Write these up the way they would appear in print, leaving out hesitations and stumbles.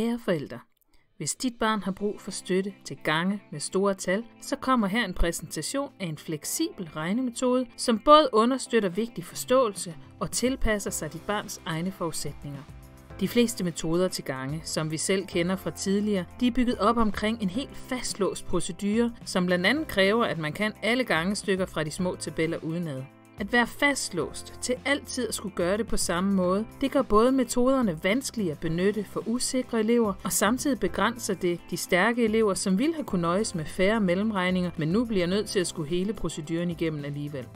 Kære forældre, hvis dit barn har brug for støtte til gange med store tal, så kommer her en præsentation af en fleksibel regnemetode, som både understøtter vigtig forståelse og tilpasser sig dit barns egne forudsætninger. De fleste metoder til gange, som vi selv kender fra tidligere, de er bygget op omkring en helt fastlåst procedure, som blandt andet kræver, at man kan alle gangestykker fra de små tabeller udenad. At være fastlåst til altid at skulle gøre det på samme måde, det gør både metoderne vanskelige at benytte for usikre elever, og samtidig begrænser det de stærke elever, som ville have kunnet nøjes med færre mellemregninger, men nu bliver nødt til at skulle hele proceduren igennem alligevel.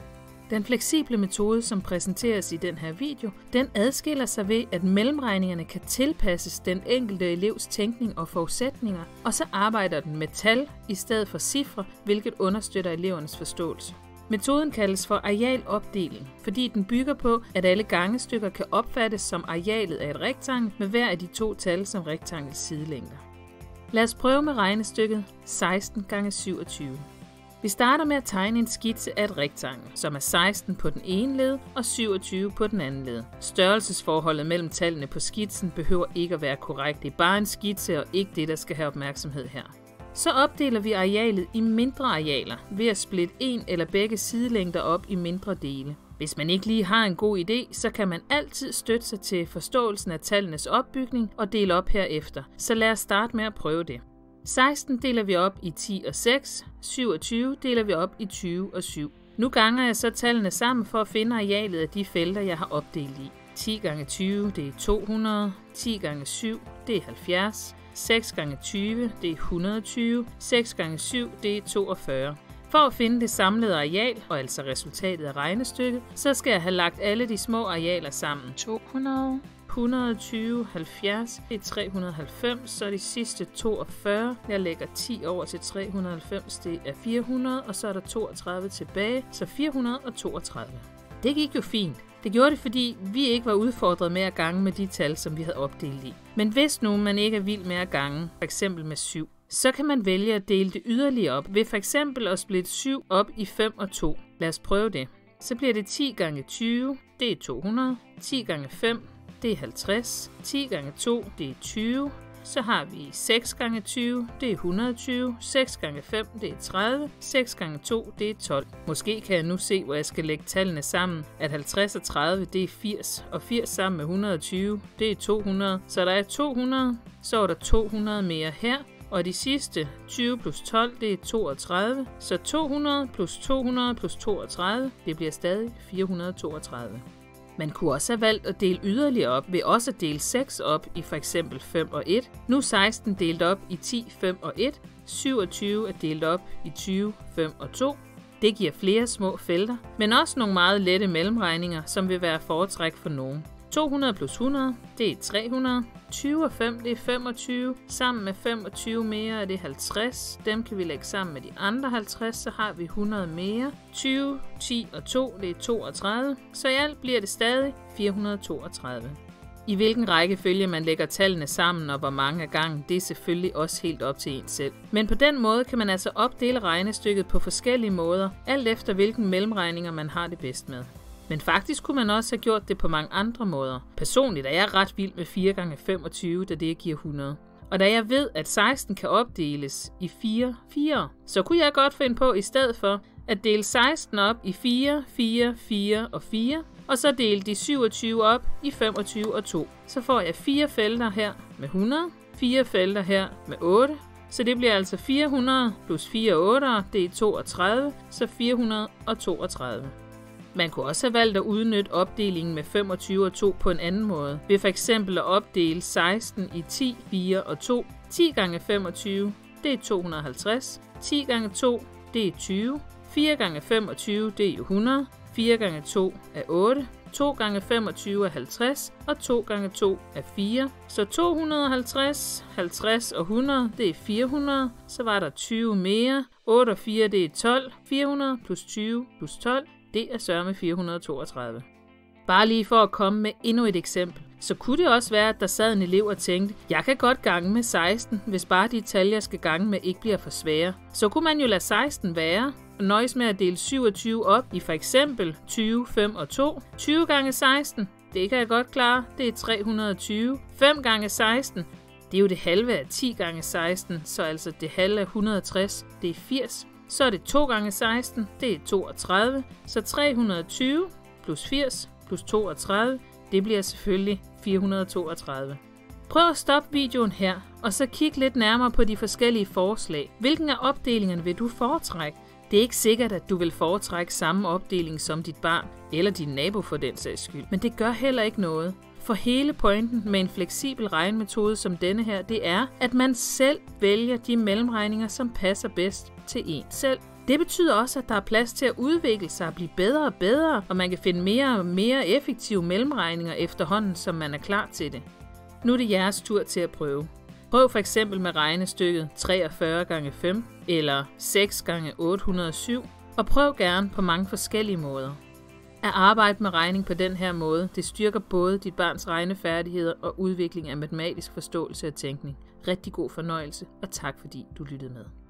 Den fleksible metode, som præsenteres i den her video, den adskiller sig ved, at mellemregningerne kan tilpasses den enkelte elevs tænkning og forudsætninger, og så arbejder den med tal i stedet for cifre, hvilket understøtter elevernes forståelse. Metoden kaldes for arealopdeling, fordi den bygger på, at alle gangestykker kan opfattes som arealet af et rektangel med hver af de to tal som rektangels sidelængder. Lad os prøve med regnestykket 16 x 27. Vi starter med at tegne en skitse af et rektangel, som er 16 på den ene led og 27 på den anden led. Størrelsesforholdet mellem tallene på skitsen behøver ikke at være korrekt. Det er bare en skitse og ikke det, der skal have opmærksomhed her. Så opdeler vi arealet i mindre arealer ved at splitte en eller begge sidelængder op i mindre dele. Hvis man ikke lige har en god idé, så kan man altid støtte sig til forståelsen af tallenes opbygning og dele op herefter. Så lad os starte med at prøve det. 16 deler vi op i 10 og 6, 27 deler vi op i 20 og 7. Nu ganger jeg så tallene sammen for at finde arealet af de felter, jeg har opdelt i. 10 x 20, det er 200, 10 x 7, det er 70, 6 x 20, det er 120, 6 x 7, det er 42. For at finde det samlede areal, og altså resultatet af regnestykket, så skal jeg have lagt alle de små arealer sammen. 200, 120, 70, det er 390, så de sidste 42. Jeg lægger 10 over til 390, det er 400, og så er der 32 tilbage, så 432. Det gik jo fint. Det gjorde det, fordi vi ikke var udfordret med at gange med de tal, som vi havde opdelt i. Men hvis nu man ikke er vild med at gange, f.eks. med 7, så kan man vælge at dele det yderligere op ved f.eks. at splitte 7 op i 5 og 2. Lad os prøve det. Så bliver det 10 x 20, det er 200, 10 x 5, det er 50, 10 x 2, det er 20, så har vi 6 x 20, det er 120, 6 x 5, det er 30, 6 x 2, det er 12. Måske kan jeg nu se, hvor jeg skal lægge tallene sammen, at 50 og 30, det er 80, og 80 sammen med 120, det er 200. Så der er 200, så er der 200 mere her, og de sidste 20 plus 12, det er 32, så 200 plus 200 plus 32, det bliver stadig 432. Man kunne også have valgt at dele yderligere op ved også at dele 6 op i f.eks. 5 og 1. Nu 16 delt op i 10, 5 og 1. 27 er delt op i 20, 5 og 2. Det giver flere små felter, men også nogle meget lette mellemregninger, som vil være foretræk for nogen. 200 plus 100, det er 300. 20 og 5, det er 25. Sammen med 25 mere er det 50. Dem kan vi lægge sammen med de andre 50, så har vi 100 mere. 20, 10 og 2, det er 32. Så i alt bliver det stadig 432. I hvilken rækkefølge man lægger tallene sammen og hvor mange af gangen, det er selvfølgelig også helt op til en selv. Men på den måde kan man altså opdele regnestykket på forskellige måder, alt efter hvilken mellemregninger man har det bedst med. Men faktisk kunne man også have gjort det på mange andre måder. Personligt er jeg ret vild med 4 x 25, da det giver 100. Og da jeg ved, at 16 kan opdeles i 4, så kunne jeg godt finde på i stedet for at dele 16 op i 4, 4, 4 og 4, og så dele de 27 op i 25 og 2. Så får jeg 4 felter her med 100, 4 felter her med 8, så det bliver altså 400 plus 4 8'ere, det er 32, så 432. Man kunne også have valgt at udnytte opdelingen med 25 og 2 på en anden måde, ved for eksempel at opdele 16 i 10, 4 og 2. 10 x 25, det er 250. 10 x 2, det er 20. 4 x 25, det er 100. 4 x 2 er 8. 2 x 25 er 50, og 2 x 2 er 4. Så 250, 50 og 100, det er 400. Så var der 20 mere. 8 og 4, det er 12. 400 plus 20 plus 12. Det er sørme 432. Bare lige for at komme med endnu et eksempel, så kunne det også være, at der sad en elev og tænkte, jeg kan godt gange med 16, hvis bare de tal, jeg skal gange med, ikke bliver for svære. Så kunne man jo lade 16 være, og nøjes med at dele 27 op i for eksempel 20, 5 og 2. 20 gange 16, det kan jeg godt klare, det er 320. 5 gange 16, Det er jo det halve af 10 gange 16, så altså det halve af 160, det er 80. Så er det 2 gange 16, det er 32, så 320 plus 80 plus 32, det bliver selvfølgelig 432. Prøv at stoppe videoen her, og så kig lidt nærmere på de forskellige forslag. Hvilken af opdelingerne vil du foretrække? Det er ikke sikkert, at du vil foretrække samme opdeling som dit barn, eller din nabo for den sags skyld. Men det gør heller ikke noget. For hele pointen med en fleksibel regnemetode som denne her, det er, at man selv vælger de mellemregninger, som passer bedst til en selv. Det betyder også, at der er plads til at udvikle sig og blive bedre og bedre, og man kan finde mere og mere effektive mellemregninger efterhånden, som man er klar til det. Nu er det jeres tur til at prøve. Prøv for eksempel med regnestykket 43 gange 5 eller 6 gange 807, og prøv gerne på mange forskellige måder. At arbejde med regning på den her måde, det styrker både dit barns regnefærdigheder og udvikling af matematisk forståelse og tænkning. Rigtig god fornøjelse, og tak fordi du lyttede med.